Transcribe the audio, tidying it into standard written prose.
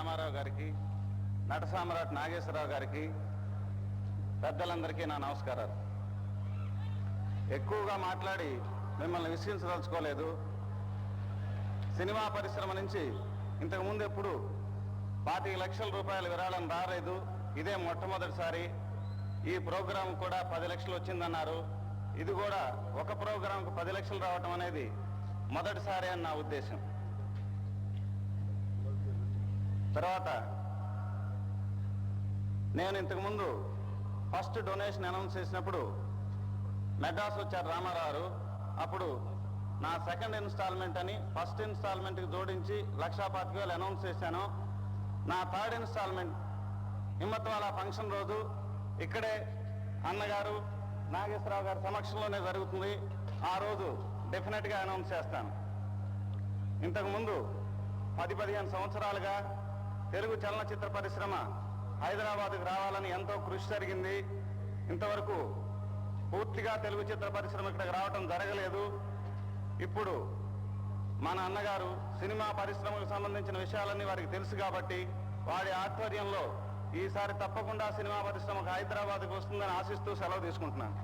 రామారావు గారికి, నట సామ్రాట్ నాగేశ్వరరావు గారికి, పెద్దలందరికీ నా నమస్కారాలు. ఎక్కువగా మాట్లాడి మిమ్మల్ని విసిగించదలుచుకోలేదు. సినిమా పరిశ్రమ నుంచి ఇంతకుముందు ఎప్పుడు 25 లక్షల రూపాయల విరాళం రాలేదు. ఇదే మొట్టమొదటిసారి. ఈ ప్రోగ్రాం కూడా 10 లక్షలు వచ్చిందన్నారు. ఇది కూడా ఒక ప్రోగ్రాంకు 10 లక్షలు రావటం అనేది మొదటిసారి అని నా ఉద్దేశం. తర్వాత నేను ఇంతకుముందు ఫస్ట్ డొనేషన్ అనౌన్స్ చేసినప్పుడు మెడ్రాస్ వచ్చారు రామారావు. అప్పుడు నా సెకండ్ ఇన్స్టాల్మెంట్ అని ఫస్ట్ ఇన్స్టాల్మెంట్కి జోడించి 1,25,000 అనౌన్స్ చేశాను. నా థర్డ్ ఇన్స్టాల్మెంట్ హిమ్మత్వాలా ఫంక్షన్ రోజు ఇక్కడే అన్నగారు నాగేశ్వరరావు గారి సమక్షంలోనే జరుగుతుంది. ఆ రోజు డెఫినెట్గా అనౌన్స్ చేస్తాను. ఇంతకుముందు 10-15 సంవత్సరాలుగా తెలుగు చలనచిత్ర పరిశ్రమ హైదరాబాద్కు రావాలని ఎంతో కృషి జరిగింది. ఇంతవరకు పూర్తిగా తెలుగు చిత్ర పరిశ్రమ ఇక్కడికి రావటం జరగలేదు. ఇప్పుడు మన అన్నగారు సినిమా పరిశ్రమకు సంబంధించిన విషయాలన్నీ వారికి తెలుసు కాబట్టి వారి ఆధ్వర్యంలో ఈసారి తప్పకుండా సినిమా పరిశ్రమకు హైదరాబాద్కు వస్తుందని ఆశిస్తూ సెలవు తీసుకుంటున్నాను.